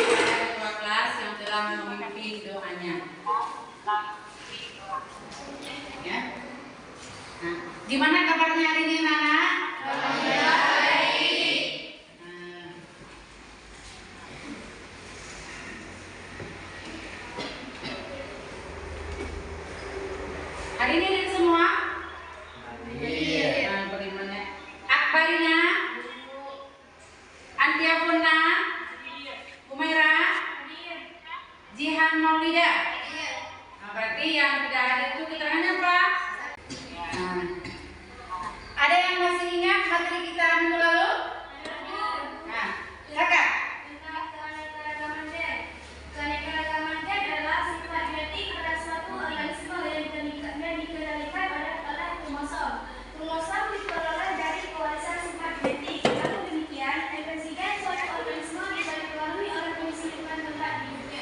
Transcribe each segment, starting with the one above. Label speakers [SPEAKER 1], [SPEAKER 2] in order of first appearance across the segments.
[SPEAKER 1] kepada ketua kelas yang telah memimpin doanya. Ya. Nah, gimana kabarnya hari ini, Nana? Baik. Hari ini ada semua? Iya. Nah, bagaimana? Akbarina? Antiafuna? Umaira? Jihan Maulida? Nah, berarti yang tidak hadir itu keterangannya apa? Nah, ada yang masih ingat materi kita minggu lalu? Nah, kakak.
[SPEAKER 2] Keanekaragaman adalah sifat genetik pada suatu organisme yang dikendalikan oleh kromosom. Kromosom diperoleh dari pewarisan sifat genetik. Namun demikian, evolusi suatu organisme bisa dipengaruhi oleh kondisi lingkungan tempat hidupnya.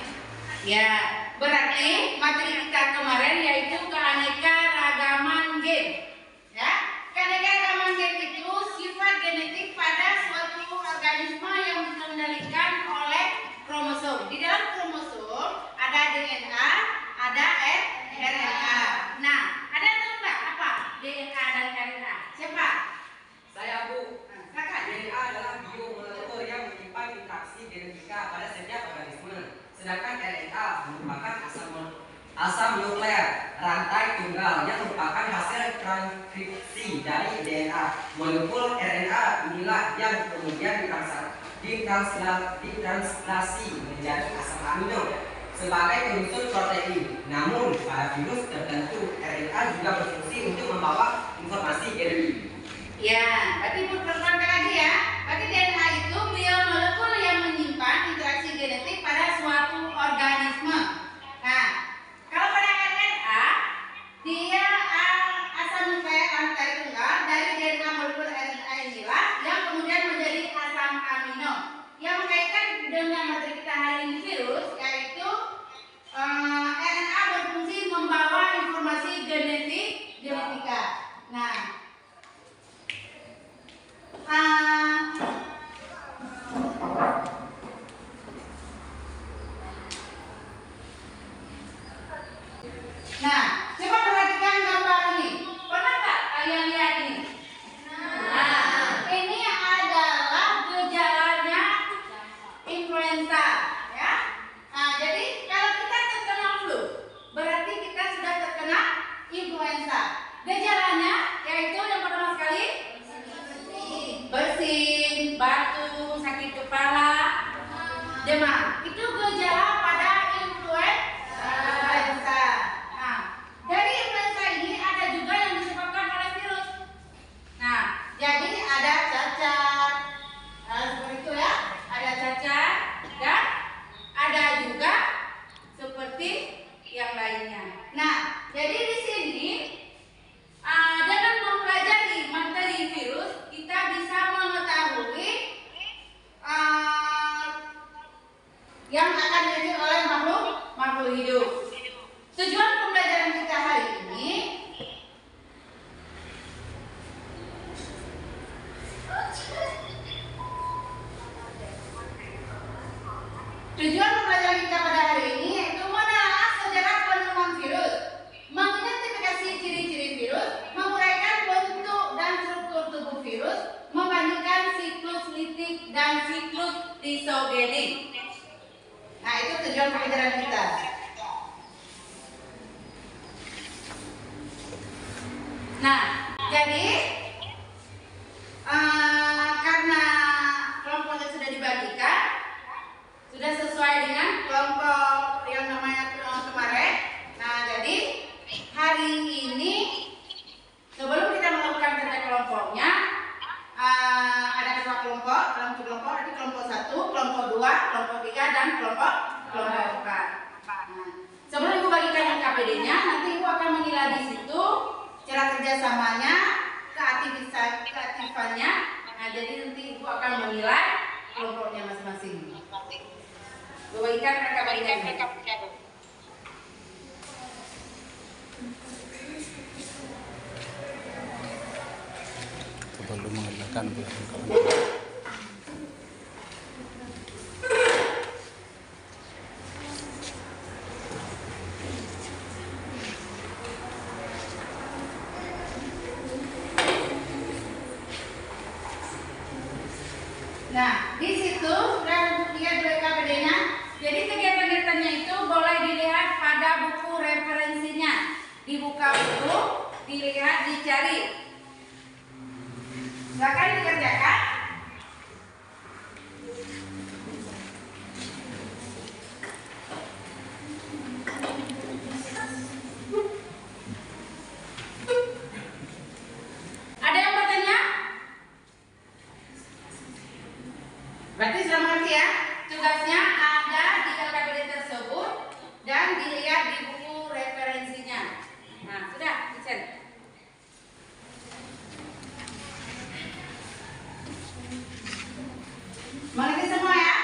[SPEAKER 1] Ya, berarti materi kita kemarin yaitu keanekaragaman gen. Ya, keanekaragaman gen itu sifat genetik pada suatu organisme yang dikendalikan oleh kromosom. Di dalam kromosom ada DNA, ada RNA. Nah, ada yang tahu nggak apa DNA dan RNA? Siapa?
[SPEAKER 3] Saya, Bu.
[SPEAKER 1] Nah, kakak.
[SPEAKER 3] DNA adalah biomolekul yang menyimpan interaksi genetika pada setiap organisme. Sedangkan RNA merupakan asam nukleer rantai tunggal yang merupakan hasil transkripsi dari DNA. Molekul RNA inilah yang kemudian ditranslasi menjadi asam amino sebagai penyusun protein. Namun pada virus tertentu RNA juga berfungsi untuk membawa informasi genetik.
[SPEAKER 1] Ya, berarti pertemuan lagi ya. Berarti DNA itu biomolekul yang menyimpan interaksi genetik pada suatu organisme. Nah, kalau pada RNA, dia asam nukleer rantai tunggal dari DNA molekul RNA inilah yang kemudian menjadi asam amino. Yang berkaitan dengan materi kita hari ini virus, yaitu RNA berfungsi membawa informasi genetika. Nah, coba perhatikan gambar ini. Pernah nggak kalian lihat ini? Nah, ini adalah gejalanya influenza, ya. Nah, jadi kalau kita terkena flu, berarti kita sudah terkena influenza. Gejalanya yaitu yang pertama sekali bersin, batuk, sakit kepala, demam. Itu gejala pada influenza. Nah, dari influenza ini ada juga yang disebabkan oleh virus. Nah, jadi ada cacar, seperti itu ya. Ada cacar dan ada juga seperti yang lainnya. Nah, jadi di sini dengan mempelajari materi virus, kita bisa mengetahui yang akan terjadi oleh makhluk hidup. Tujuan pembelajaran kita hari ini pada hari ini yaitu menelaah sejarah penemuan virus, mengidentifikasi ciri-ciri virus, menguraikan bentuk dan struktur tubuh virus, membandingkan siklus litik dan siklus lisogenik. Nah, itu tujuan pembelajaran kita. Nah, jadi karena kelompoknya sudah dibagikan, sudah sesuai dengan kelompok yang namanya kemarin. Nah, jadi hari ini sebelum kita melakukan kerja kelompoknya, ada dua kelompok. Dalam kelompok ada kelompok 1, kelompok 2, kelompok 3 dan kelompok 4. Nah, sebelum Ibu bagikan KPD-nya, nanti Ibu akan menilai di situ cara kerjasamanya, keaktifannya. Nah, jadi nanti Ibu akan menilai kelompoknya masing-masing. Ibu bagikan KPD-nya.
[SPEAKER 4] Belum menggunakan
[SPEAKER 1] itu dilihat, dicari. Silakan dikerjakan. Ada yang bertanya? Berarti sudah mengerti ya? Tugasnya ada di LKPD tersebut dan dilihat di buku referensinya. Nah, sudah, Vincent. Mengerti semua ya?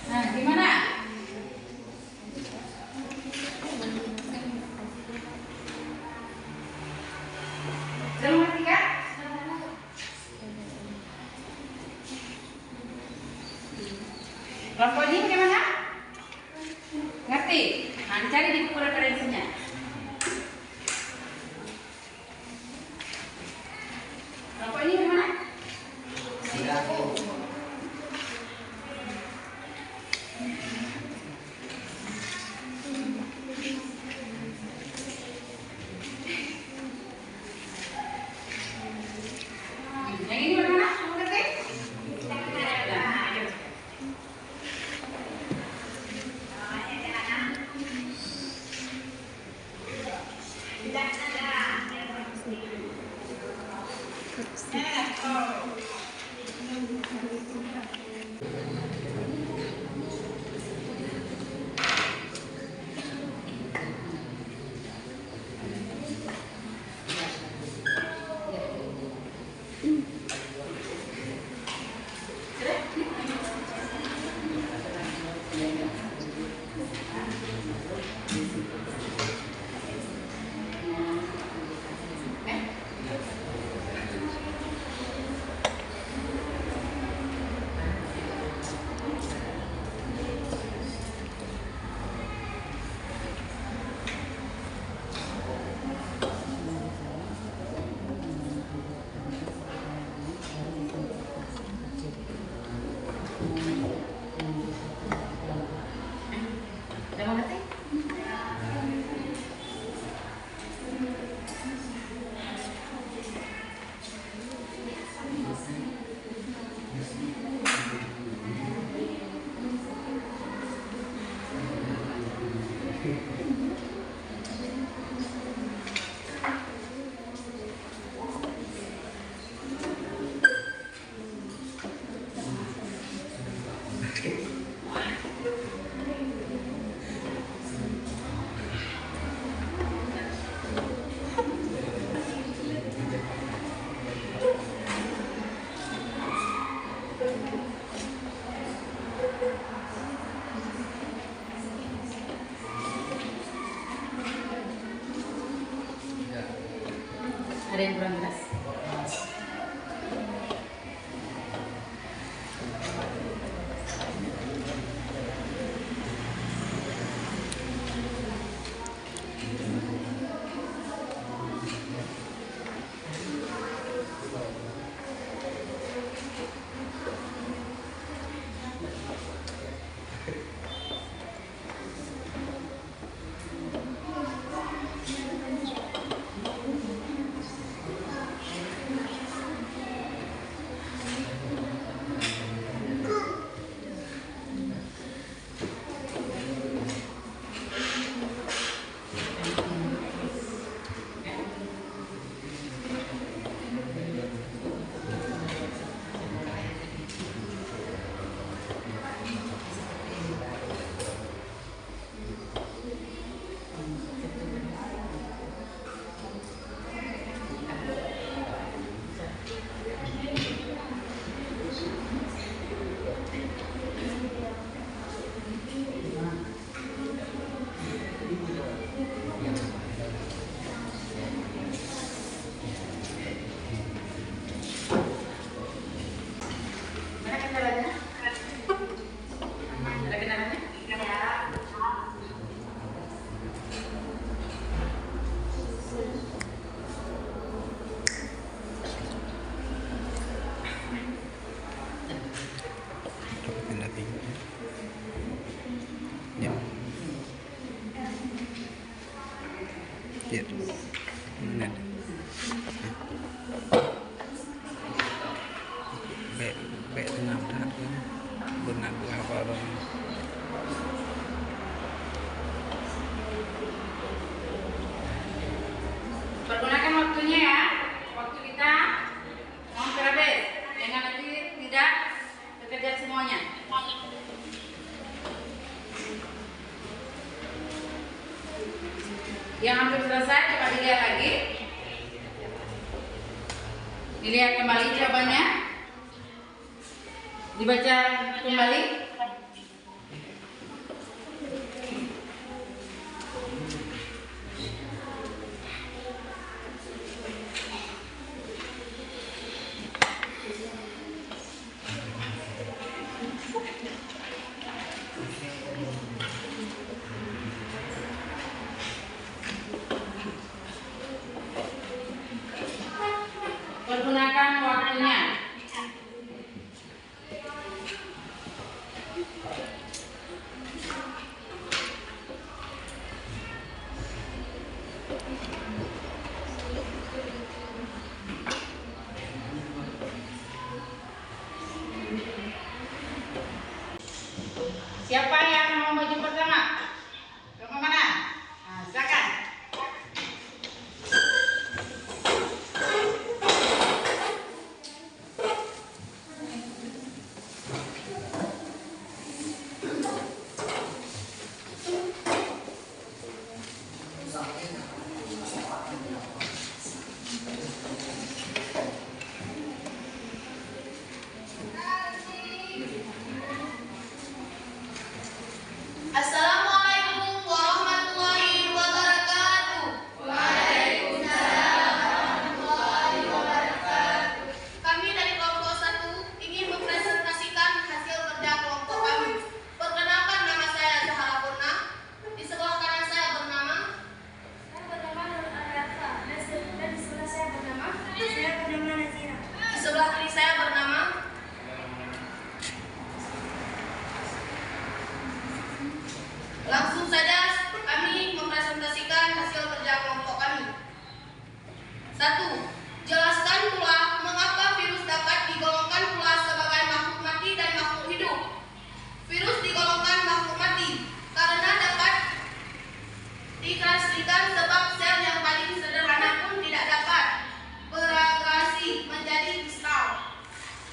[SPEAKER 1] Nah, gimana? Sudah mengerti kan? Kelompok ini bagaimana? Ngerti? Nah, dicari di buku referensinya. Kelompok ini bagaimana? Yang ini bagaimana? Kamu ngerti? Udah mengerti? Ada yang kurang jelas?
[SPEAKER 4] bẹ thế nào thắt cái benar apa dong.
[SPEAKER 1] Pergunakan waktunya ya. Waktu kita hampir habis. Jangan nanti tidak terkejar semuanya. Yang hampir selesai coba dilihat lagi. Dilihat kembali jawabannya. Dibaca kembali. Pergunakan waktunya. Siapa yang mau maju pertama? Ke mana? Nah, silakan.
[SPEAKER 2] Assalamualaikum warahmatullahi wabarakatuh. Waalaikumsalam warahmatullahi wabarakatuh. Kami dari kelompok 1 ingin mempresentasikan hasil kerja kelompok kami. Perkenalkan, nama saya Zahra Purna. Di sebelah kanan saya bernama Nur Aryafa. Dan di sebelah saya bernama Nazira. Di sebelah kiri saya bernama Langsung saja kami mempresentasikan hasil kerja kelompok kami. 1. Jelaskan pula mengapa virus dapat digolongkan pula sebagai makhluk mati dan makhluk hidup. Virus digolongkan makhluk mati karena dapat dikategorikan sebab sel yang paling sederhana pun tidak dapat beragregasi menjadi kristal.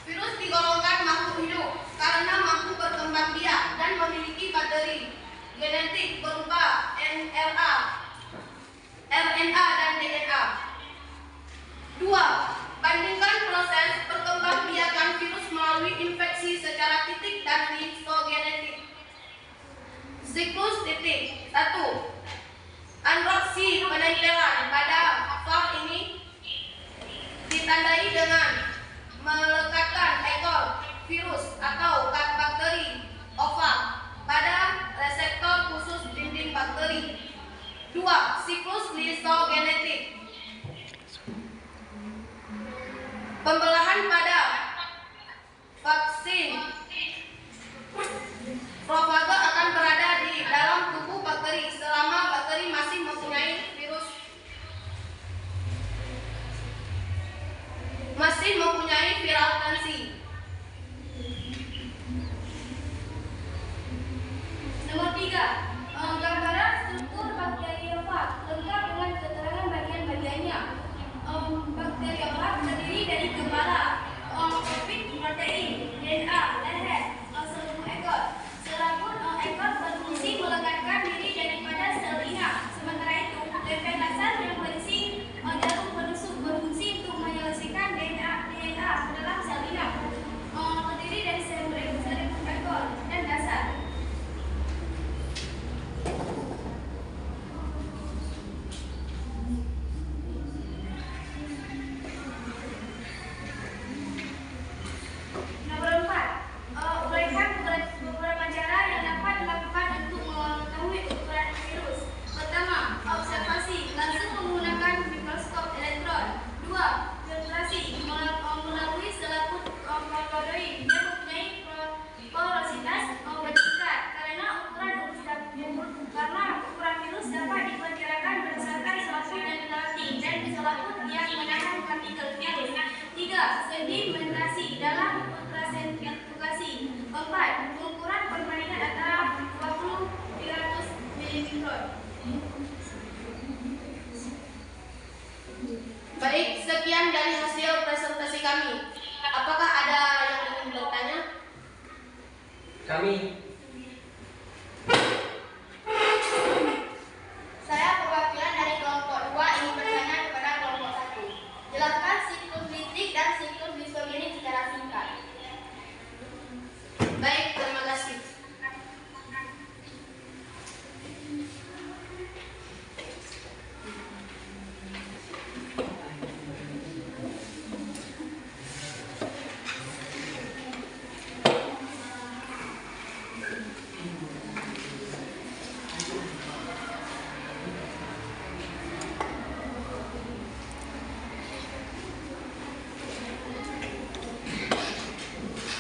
[SPEAKER 2] Virus digolongkan makhluk hidup karena mampu berkembang biak dan memiliki bakteri genetik berupa RNA, dan DNA. 2. Bandingkan proses perkembangbiakan virus melalui infeksi secara titik dan histogenetik. Siklus titik. 1. Anroksi penempelan pada fag ini ditandai dengan melekatkan ekor virus atau bakteri ova pada reseptor khusus dinding bakteri. 2. Siklus lisogenetik. Pembelahan pada vaksin profaga akan berada di dalam tubuh bakteri selama bakteri masih mempunyai viral tensi. Nomor 3. Gambaran struktur bakteriofag lengkap dengan keterangan bagian-bagiannya. Bakteriofag terdiri dari kepala, protein, DNA, leher, seluruh ekor. Serabut ekor berfungsi melekatkan diri daripada sel inang. Sementara itu, lempeng dasar yang berisi jarum penusuk berfungsi untuk menyelesaikan DNA ke dalam sel inang. Sekian dari hasil presentasi kami. Apakah ada yang ingin bertanya?
[SPEAKER 3] Kami.
[SPEAKER 2] Saya perwakilan dari kelompok 2 ingin bertanya kepada kelompok 1. Jelaskan siklus litik dan siklus distogenik secara singkat. Baik, terima kasih.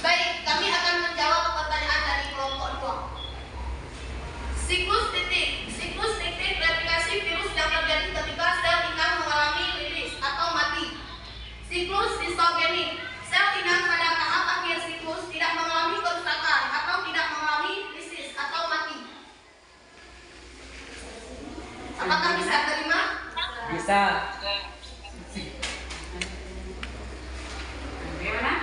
[SPEAKER 2] Baik, kami akan menjawab pertanyaan dari kelompok 2. Siklus litik replikasi virus yang terjadi ketika sel inang mengalami lisis atau mati. Siklus distogenik, sel inang pada tahap akhir siklus tidak mengalami kerusakan atau tidak mengalami lisis atau mati. Apakah bisa terima?
[SPEAKER 3] Bisa.
[SPEAKER 1] Bagaimana?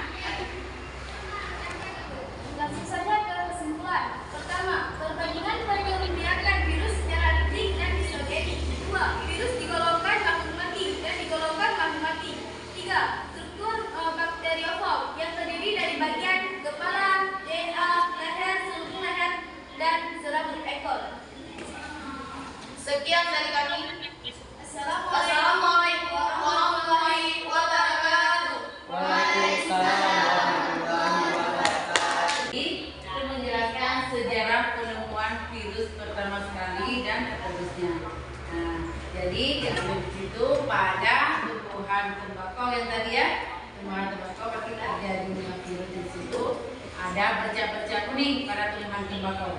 [SPEAKER 2] Langsung saja ke kesimpulan. Pertama, perbandingan membiarkan virus secara litik dan distogenik. 2. Virus digolongkan langsung mati dan digolongkan langsung mati. 3. Struktur bakteriofag yang terdiri dari bagian kepala, DNA, leher, seluruh leher, dan serabut ekor. Sekian dari kami. Assalamualaikum warahmatullahi wabarakatuh.
[SPEAKER 1] Itu menjelaskan sejarah penemuan virus pertama sekali dan seterusnya. Nah, jadi diambil di situ pada tumbuhan tembakau yang tadi ya, tumbuhan tembakau pasti terjadinya virus di situ. Ada bercak-bercak kuning pada tumbuhan tembakau.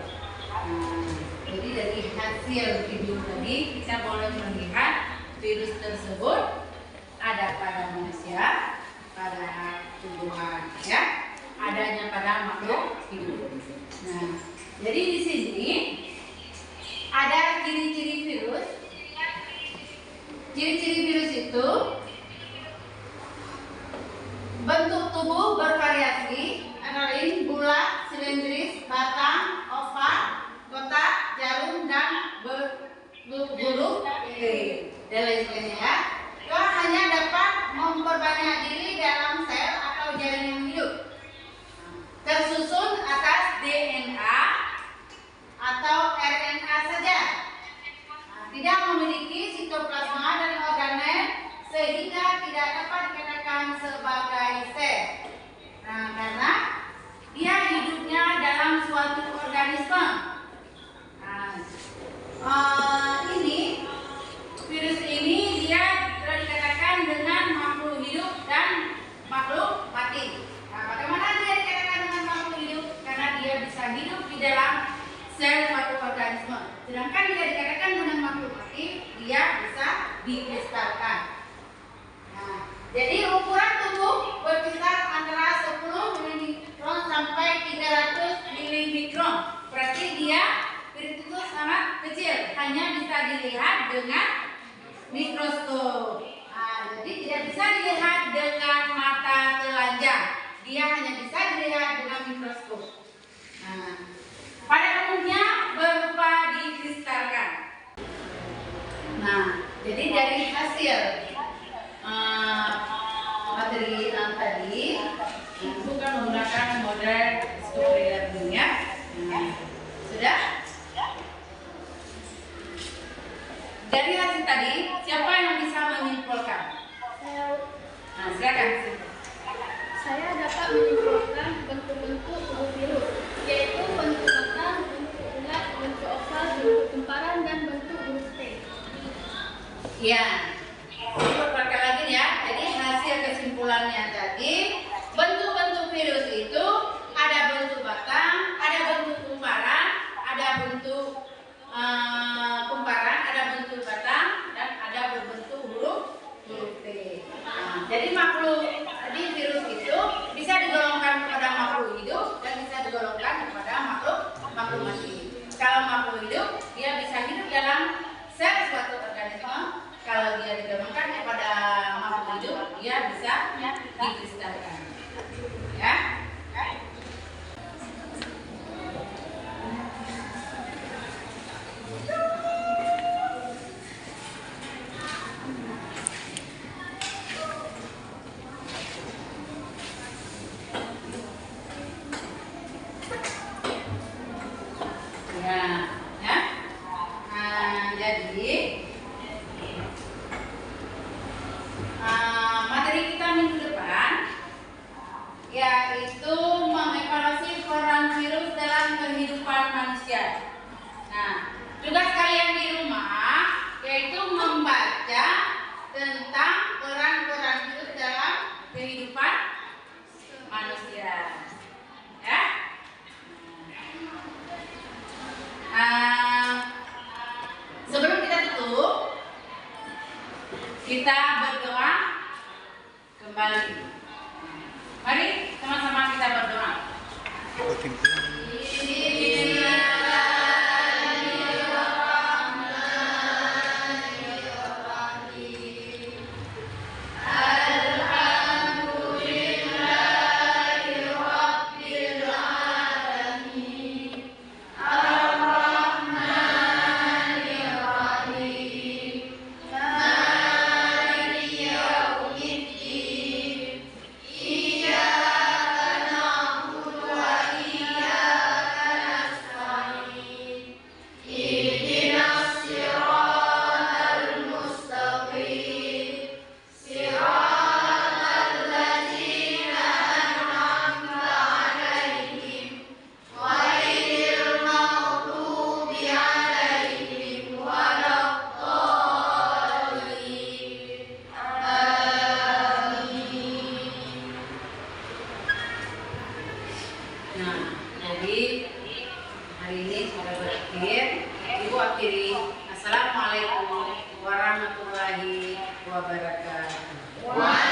[SPEAKER 1] Nah, jadi dari hasil video tadi kita boleh melihat virus tersebut ada pada manusia, pada tumbuhan, ya, adanya pada makhluk hidup. Nah, jadi di sini ada ciri-ciri virus. Ciri-ciri virus itu bentuk tubuh bervariasi, antara lain bulat, silindris, batang, oval, kotak, jarum, dan berbulu, dan lain sebagainya. Ya. Hanya dapat memperbanyak diri dalam sel atau jaringan hidup. Tersusun atas DNA atau RNA saja. Tidak memiliki sitoplasma dan organel sehingga tidak dapat dikatakan sebagai sel. Nah, karena dia hidupnya dalam suatu organisme. Ini virus ini dia telah dikatakan dengan makhluk hidup dan makhluk mati. Nah, bagaimana dia dikatakan dengan makhluk hidup? Karena dia bisa hidup di dalam sel suatu organisme. Sedangkan dia dikatakan dengan makhluk mati, dia bisa dikristalkan. Nah, jadi ukuran tubuh berkisar antara 10 milimikron sampai 300 milimikron. Berarti dia virus itu sangat kecil, hanya bisa dilihat dengan mikroskop. Nah, jadi tidak bisa dilihat dengan mata telanjang. Dia hanya bisa dilihat dengan mikroskop. Nah, pada umumnya berupa dikristalkan. Nah, jadi dari hasil materi yang tadi bukan menggunakan model discovery learning ya. Nah, sudah? Dari hasil tadi, siapa yang bisa menyimpulkan? Nah, silakan.
[SPEAKER 2] Saya dapat menyimpulkan bentuk-bentuk tubuh virus, yaitu bentuk batang, bentuk bulat, bentuk oval, bentuk kumparan, dan bentuk huruf T.
[SPEAKER 1] Ya, diperkatakan lagi ya. Jadi hasil kesimpulannya tadi, bentuk-bentuk virus itu ada bentuk batang, ada bentuk kumparan, ada bentuk kumparan, ada bentuk batang, dan ada berbentuk huruf T. Nah, jadi makhluk tadi virus itu bisa digolongkan kepada makhluk hidup dan bisa digolongkan kepada makhluk mati. Kalau makhluk hidup, dia bisa hidup dalam sel suatu organisme. Kalau dia digolongkan kepada makhluk hidup, dikristalkan. Ya. Jadi materi kita minggu depan yaitu mengevaluasi peran virus dalam kehidupan manusia. Nah, tugas kalian di rumah yaitu membaca tentang peran-peran virus dalam kehidupan manusia. Ya. Sebelum kita tutup, kita berdoa kembali. Mari sama-sama kita berdoa. Nah, jadi hari ini sudah berakhir. Ibu akhiri. Assalamualaikum warahmatullahi wabarakatuh.